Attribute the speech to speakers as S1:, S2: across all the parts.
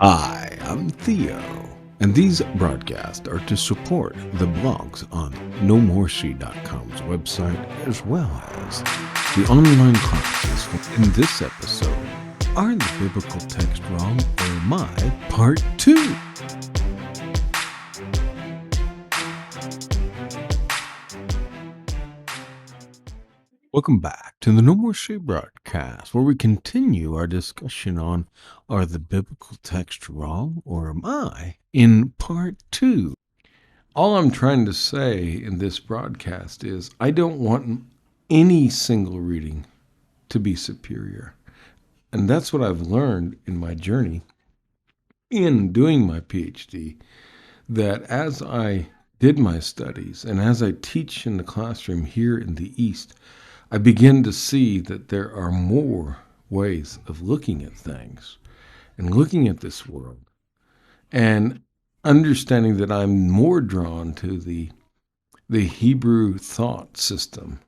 S1: Hi, I'm Theo, and these broadcasts are to support the blogs on nomoreshee.com's website as well as the online classes. In this episode, are the biblical text wrong or am I? Part 2. Welcome back to the No More Shea broadcast, where we continue our discussion on are the biblical text wrong or am I in part 2. All I'm trying to say in this broadcast is I don't want any single reading to be superior. And that's what I've learned in my journey in doing my PhD, that as I did my studies and as I teach in the classroom here in the East, I begin to see that there are more ways of looking at things and looking at this world and understanding that I'm more drawn to the Hebrew thought system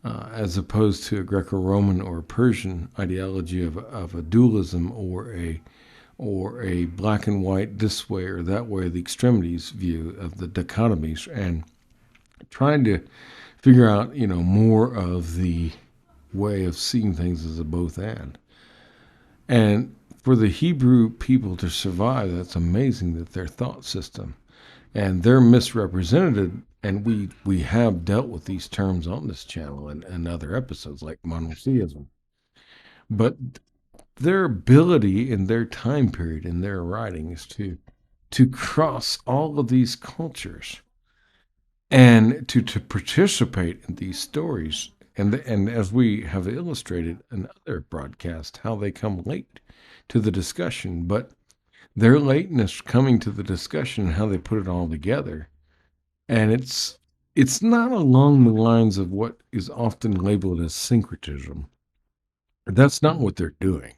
S1: as opposed to a Greco-Roman or a Persian ideology of a dualism or a black and white this way or that way, the extremities view of the dichotomies, and trying to figure out, more of the way of seeing things as a both and. And for the Hebrew people to survive, that's amazing that their thought system, and they're misrepresented, and we have dealt with these terms on this channel and other episodes like monotheism. But their ability in their time period in their writings to cross all of these cultures and to participate in these stories, and as we have illustrated in other broadcasts, how they come late to the discussion, but their lateness coming to the discussion, how they put it all together, and it's not along the lines of what is often labeled as syncretism. That's not what they're doing.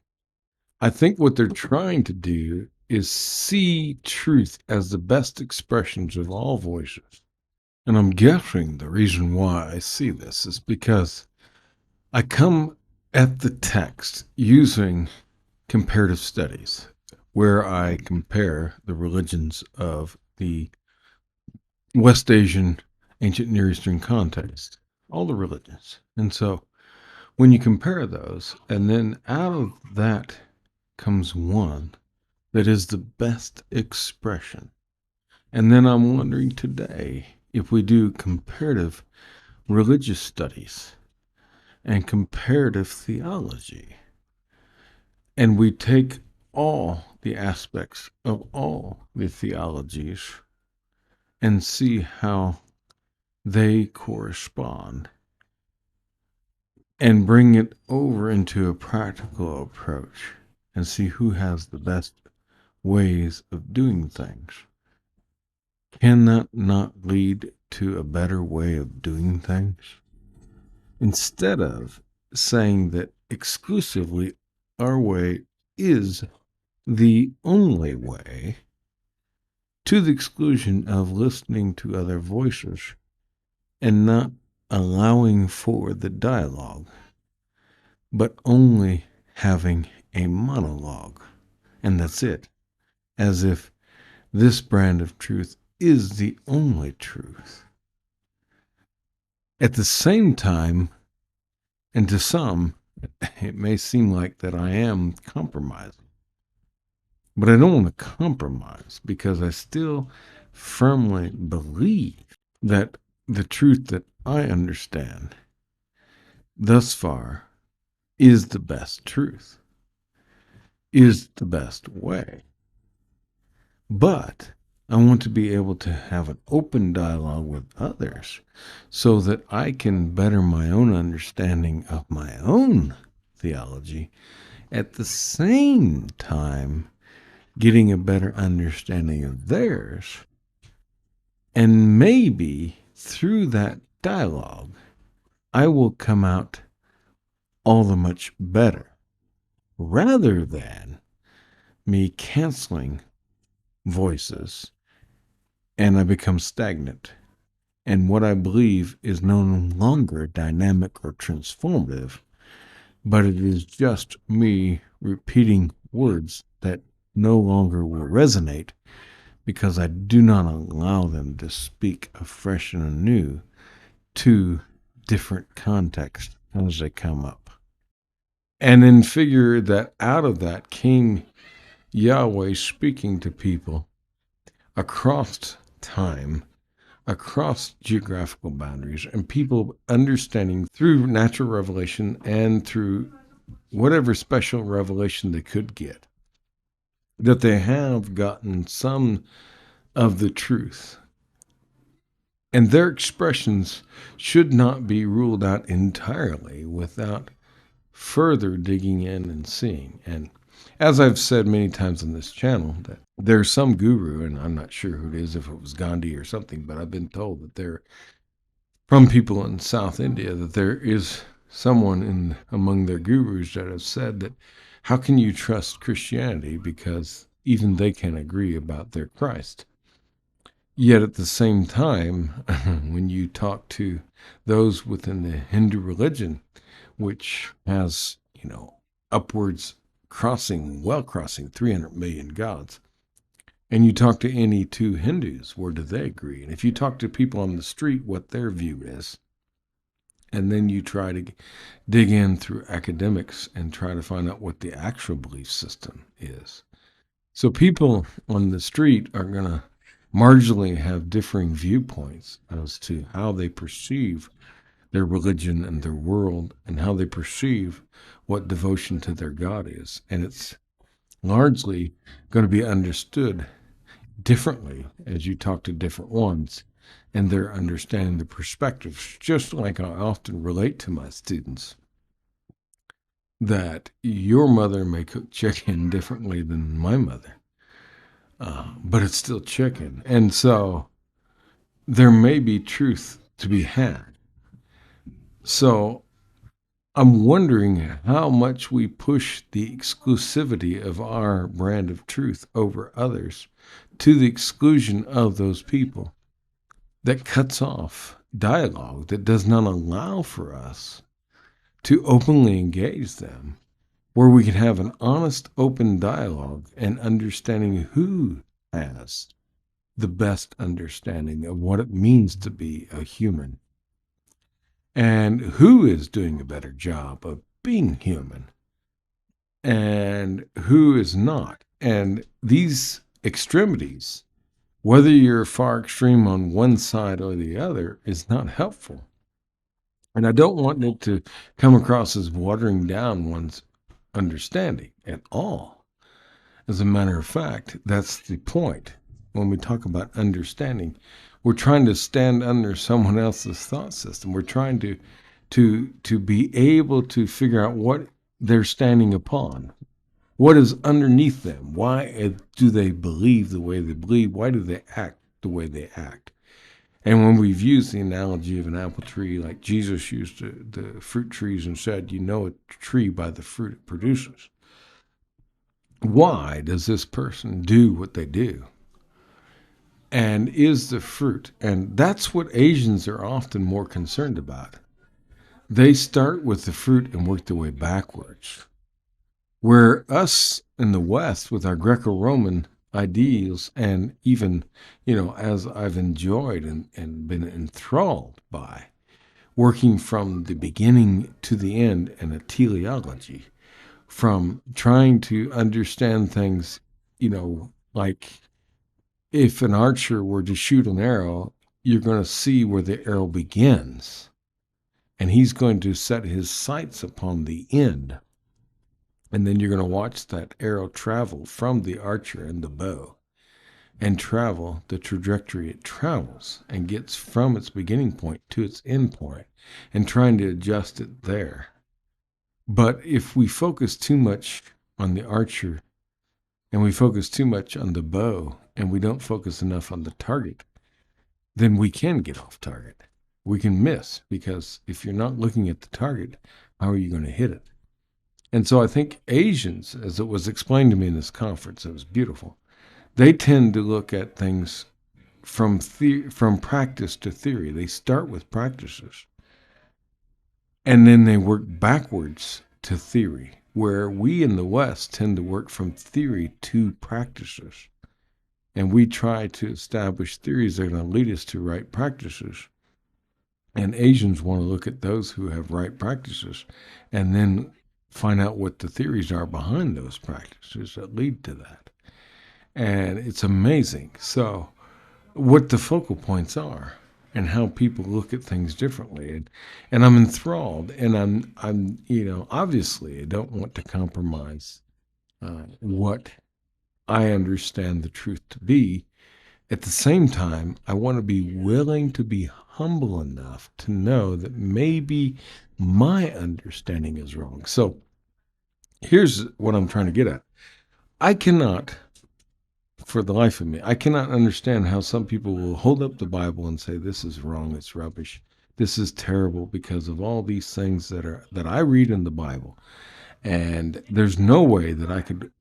S1: I think what they're trying to do is see truth as the best expressions of all voices. And I'm guessing the reason why I see this is because I come at the text using comparative studies, where I compare the religions of the West Asian, ancient Near Eastern context, all the religions. And so when you compare those, and then out of that comes one that is the best expression. And then I'm wondering today, if we do comparative religious studies and comparative theology, and we take all the aspects of all the theologies and see how they correspond and bring it over into a practical approach and see who has the best ways of doing things, can that not lead to a better way of doing things? Instead of saying that exclusively our way is the only way, to the exclusion of listening to other voices and not allowing for the dialogue, but only having a monologue, and that's it, as if this brand of truth is the only truth. At the same time, and to some, it may seem like that I am compromising, but I don't want to compromise because I still firmly believe that the truth that I understand thus far is the best truth, is the best way. But I want to be able to have an open dialogue with others so that I can better my own understanding of my own theology, at the same time getting a better understanding of theirs. And maybe through that dialogue, I will come out all the much better, rather than me canceling voices and I become stagnant. And what I believe is no longer dynamic or transformative, but it is just me repeating words that no longer will resonate because I do not allow them to speak afresh and anew to different contexts as they come up. And then figure that out of that came Yahweh speaking to people across time, across geographical boundaries, and people understanding through natural revelation and through whatever special revelation they could get, that they have gotten some of the truth. And their expressions should not be ruled out entirely without further digging in and seeing. And as I've said many times on this channel, that there's some guru, and I'm not sure who it is, if it was Gandhi or something, but I've been told that there, from people in South India, that there is someone in among their gurus that have said that how can you trust Christianity because even they can agree about their Christ. Yet at the same time, when you talk to those within the Hindu religion, which has, upwards crossing 300 million gods, and you talk to any two Hindus, where do they agree? And if you talk to people on the street, what their view is, and then you try to dig in through academics and try to find out what the actual belief system is. So people on the street are going to marginally have differing viewpoints as to how they perceive their religion and their world and how they perceive what devotion to their God is. And it's largely going to be understood differently as you talk to different ones and they're understanding the perspectives, just like I often relate to my students, that your mother may cook chicken differently than my mother, but it's still chicken. And so there may be truth to be had. So I'm wondering how much we push the exclusivity of our brand of truth over others to the exclusion of those people, that cuts off dialogue, that does not allow for us to openly engage them, where we can have an honest, open dialogue and understanding who has the best understanding of what it means to be a human and who is doing a better job of being human and who is not. And these extremities, whether you're far extreme on one side or the other, is not helpful. And I don't want it to come across as watering down one's understanding at all. As a matter of fact, that's the point. When we talk about understanding, we're trying to stand under someone else's thought system. We're trying to be able to figure out what they're standing upon. What is underneath them? Why do they believe the way they believe? Why do they act the way they act? And when we've used the analogy of an apple tree, like Jesus used the fruit trees and said, you know a tree by the fruit it produces. Why does this person do what they do? And is the fruit, and that's what Asians are often more concerned about. They start with the fruit and work their way backwards. Where us in the West, with our Greco-Roman ideals, and even, as I've enjoyed and been enthralled by, working from the beginning to the end in a teleology, from trying to understand things, like if an archer were to shoot an arrow, you're going to see where the arrow begins, and he's going to set his sights upon the end. And then you're going to watch that arrow travel from the archer and the bow and travel the trajectory it travels and gets from its beginning point to its end point and trying to adjust it there. But if we focus too much on the archer and we focus too much on the bow and we don't focus enough on the target, then we can get off target. We can miss, because if you're not looking at the target, how are you going to hit it? And so I think Asians, as it was explained to me in this conference, it was beautiful, they tend to look at things from practice to theory. They start with practices, and then they work backwards to theory. where we in the West tend to work from theory to practices. And we try to establish theories that are going to lead us to right practices. And Asians want to look at those who have right practices and then find out what the theories are behind those practices that lead to that. And it's amazing. So, what the focal points are and how people look at things differently. And I'm enthralled. And obviously, I don't want to compromise what I understand the truth to be. At the same time, I want to be willing to be humble enough to know that maybe my understanding is wrong. So here's what I'm trying to get at. I cannot, for the life of me, I cannot understand how some people will hold up the Bible and say, this is wrong, it's rubbish, this is terrible because of all these things that I read in the Bible. And there's no way that I could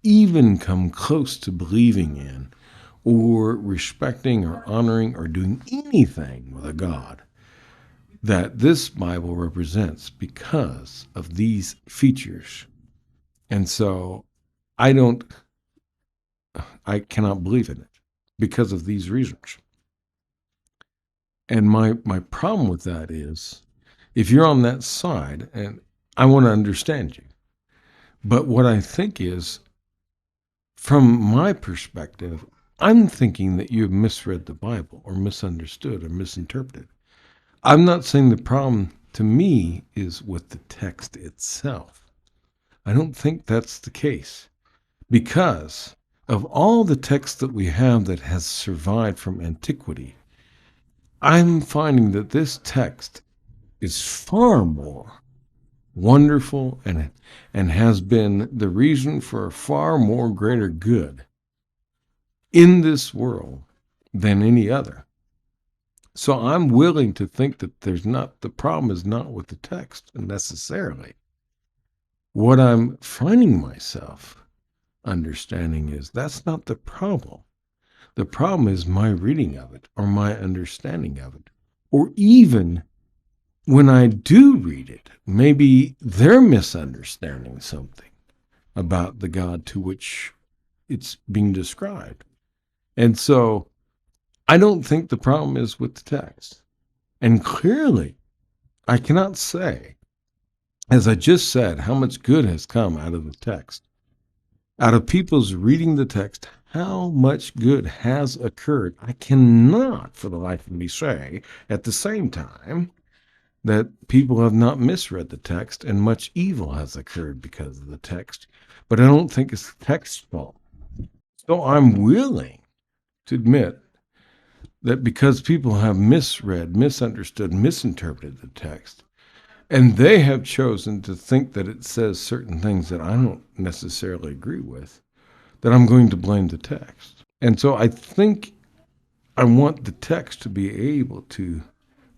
S1: even come close to believing in or respecting or honoring or doing anything with a God that this Bible represents because of these features. And so I cannot believe in it because of these reasons. And my problem with that is, if you're on that side, and I want to understand you, but what I think is, from my perspective, I'm thinking that you have misread the Bible or misunderstood or misinterpreted. I'm not saying the problem to me is with the text itself. I don't think that's the case, because of all the text that we have that has survived from antiquity, I'm finding that this text is far more wonderful and has been the reason for a far more greater good in this world than any other. So I'm willing to think that the problem is not with the text necessarily. What I'm finding myself understanding is that's not the problem. The problem is my reading of it or my understanding of it. Or even when I do read it, maybe they're misunderstanding something about the God to which it's being described. And so I don't think the problem is with the text. And clearly, I cannot say, as I just said, how much good has come out of the text. Out of people's reading the text, how much good has occurred. I cannot, for the life of me, say at the same time that people have not misread the text and much evil has occurred because of the text. But I don't think it's the text's fault. So I'm willing to admit that because people have misread, misunderstood, misinterpreted the text, and they have chosen to think that it says certain things that I don't necessarily agree with, that I'm going to blame the text. And so I think I want the text to be able to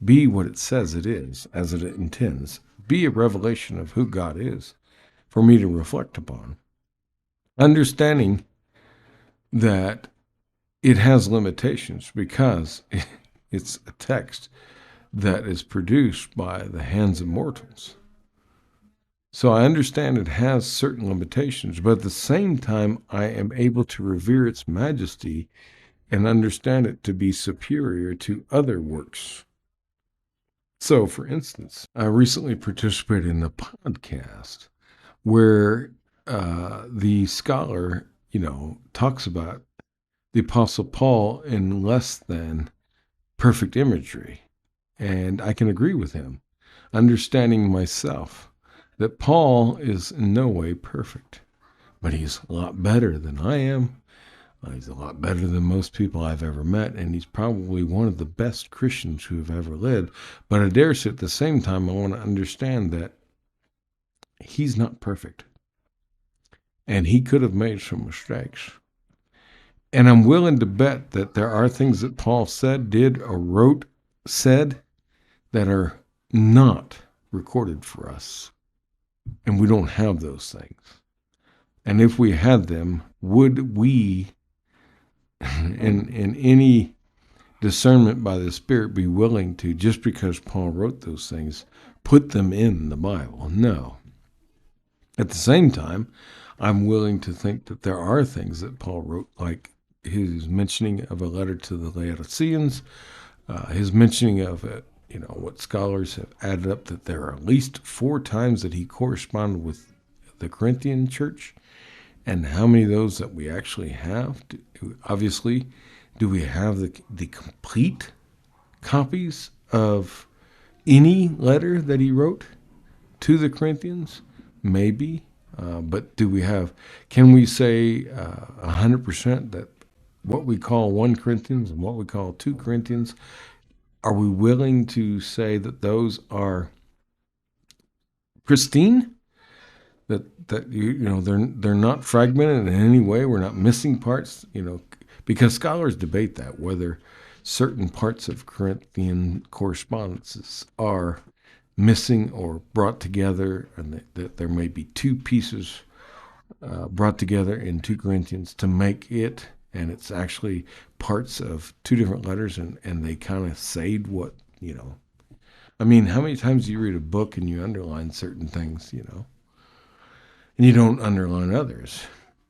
S1: be what it says it is, as it intends, be a revelation of who God is for me to reflect upon. Understanding that it has limitations because it's a text that is produced by the hands of mortals. So I understand it has certain limitations, but at the same time, I am able to revere its majesty and understand it to be superior to other works. So, for instance, I recently participated in a podcast where the scholar, talks about the Apostle Paul in less than perfect imagery. And I can agree with him, understanding myself that Paul is in no way perfect, but he's a lot better than I am. He's a lot better than most people I've ever met, and he's probably one of the best Christians who have ever lived. But I dare say at the same time, I want to understand that he's not perfect, and he could have made some mistakes. And I'm willing to bet that there are things that Paul said, did, or said that are not recorded for us. And we don't have those things. And if we had them, would we, in any discernment by the Spirit, be willing to, just because Paul wrote those things, put them in the Bible? No. At the same time, I'm willing to think that there are things that Paul wrote, like his mentioning of a letter to the Laodiceans, his mentioning of it, what scholars have added up that there are at least 4 times that he corresponded with the Corinthian church, and how many of those that we actually have. Obviously, do we have the complete copies of any letter that he wrote to the Corinthians? Maybe. But can we say 100% that what we call 1 Corinthians and what we call 2 Corinthians, are we willing to say that those are pristine? That they're not fragmented in any way. We're not missing parts, because scholars debate that whether certain parts of Corinthian correspondences are missing or brought together, and that there may be 2 pieces brought together in 2 Corinthians to make it, and it's actually parts of 2 different letters, and they kind of say what, I mean, how many times do you read a book and you underline certain things, and you don't underline others?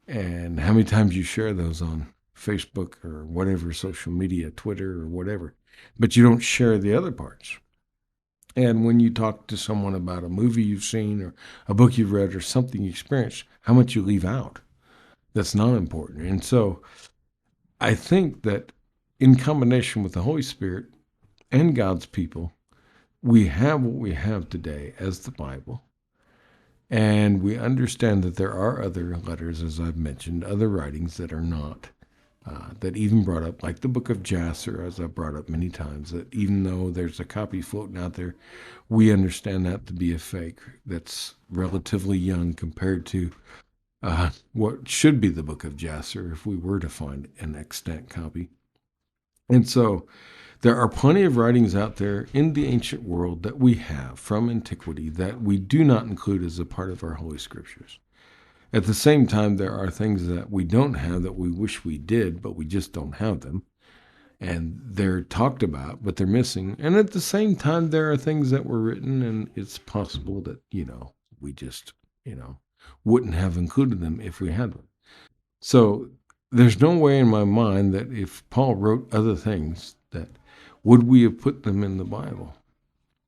S1: And how many times you share those on Facebook or whatever social media, Twitter or whatever, but you don't share the other parts? And when you talk to someone about a movie you've seen or a book you've read or something you experienced, how much you leave out? That's not important. And so I think that in combination with the Holy Spirit and God's people, we have what we have today as the Bible. And we understand that there are other letters, as I've mentioned, other writings that are not, that even brought up, like the book of Jasher, as I've brought up many times, that even though there's a copy floating out there, we understand that to be a fake that's relatively young compared to what should be the book of Jasher if we were to find an extant copy. And so there are plenty of writings out there in the ancient world that we have from antiquity that we do not include as a part of our Holy Scriptures. At the same time, there are things that we don't have that we wish we did, but we just don't have them. And they're talked about, but they're missing. And at the same time, there are things that were written, and it's possible that, we just, wouldn't have included them if we had them. So there's no way in my mind that if Paul wrote other things, that would we have put them in the Bible?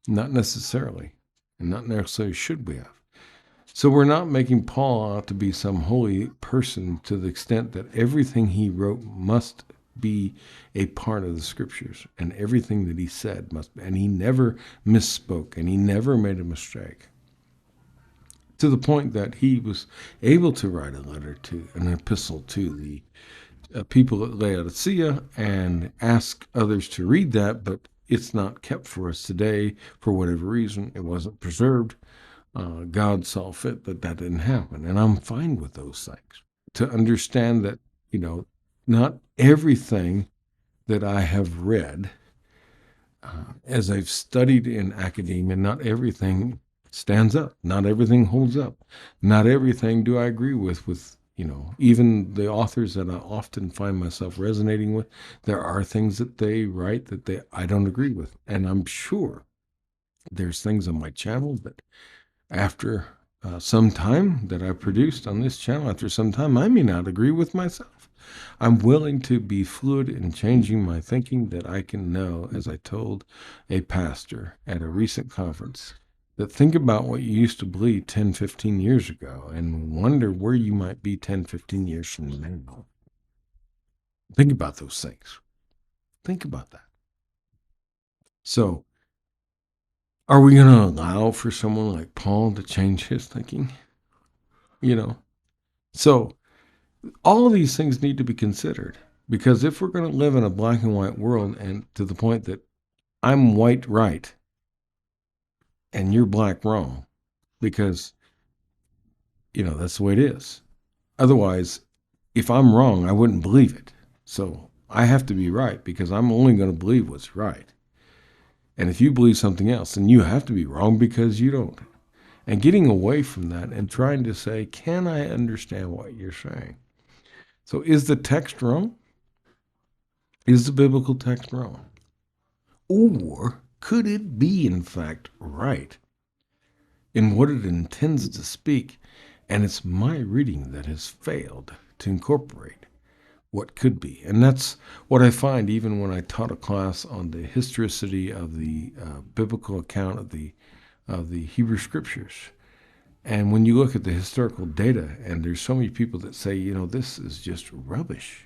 S1: Not necessarily, and not necessarily should we have. So we're not making Paul out to be some holy person to the extent that everything he wrote must be a part of the Scriptures, and everything that he said must be. And he never misspoke, and he never made a mistake, to the point that he was able to write an epistle to the people at Laodicea and ask others to read that, but it's not kept for us today for whatever reason. It wasn't preserved. God saw fit that didn't happen, and I'm fine with those things. To understand that, not everything that I have read, as I've studied in academia, not everything stands up. Not everything holds up. Not everything do I agree with even the authors that I often find myself resonating with. There are things that they write that I don't agree with. And I'm sure there's things on my channel that after some time that I produced on this channel, after some time, I may not agree with myself. I'm willing to be fluid in changing my thinking, that I can know, as I told a pastor at a recent conference, that think about what you used to believe 10, 15 years ago and wonder where you might be 10, 15 years from now. Think about those things. Think about that. So, are we going to allow for someone like Paul to change his thinking? So all of these things need to be considered, because if we're going to live in a black and white world, and to the point that I'm white right and you're black wrong, because that's the way it is. Otherwise, if I'm wrong, I wouldn't believe it. So I have to be right, because I'm only going to believe what's right. And if you believe something else, then you have to be wrong because you don't. And getting away from that and trying to say, can I understand what you're saying? So is the text wrong? Is the biblical text wrong? Or could it be, in fact, right in what it intends to speak? And it's my reading that has failed to incorporate what could be. And that's what I find even when I taught a class on the historicity of the biblical account of the Hebrew scriptures. And when you look at the historical data, and there's so many people that say, this is just rubbish.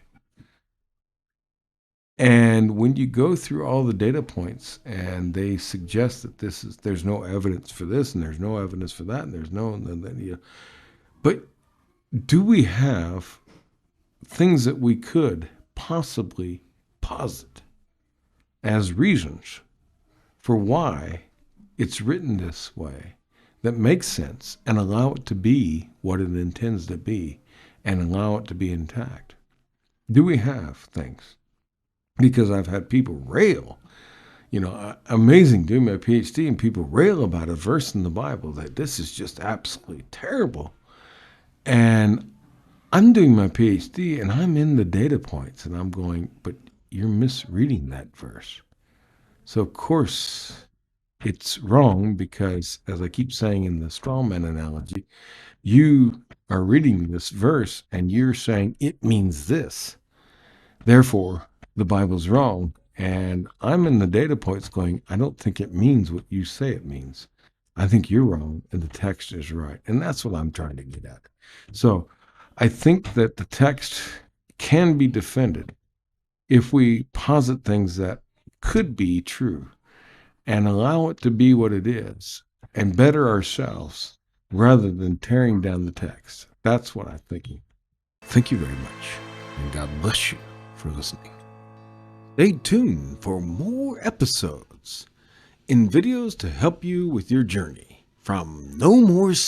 S1: And when you go through all the data points and they suggest that there's no evidence for this and there's no evidence for that and there's no, but do we have things that we could possibly posit as reasons for why it's written this way that makes sense and allow it to be what it intends to be and allow it to be intact? Do we have things? Because I've had people rail, amazing doing my PhD, and people rail about a verse in the Bible that this is just absolutely terrible. And I'm doing my PhD and I'm in the data points and I'm going, but you're misreading that verse. So of course it's wrong because, as I keep saying in the straw man analogy, you are reading this verse and you're saying it means this. Therefore, the Bible's wrong. And I'm in the data points going, I don't think it means what you say it means. I think you're wrong and the text is right. And that's what I'm trying to get at. So I think that the text can be defended if we posit things that could be true and allow it to be what it is and better ourselves rather than tearing down the text. That's what I'm thinking. Thank you very much, and God bless you for listening. Stay tuned for more episodes in videos to help you with your journey from nomorec.com.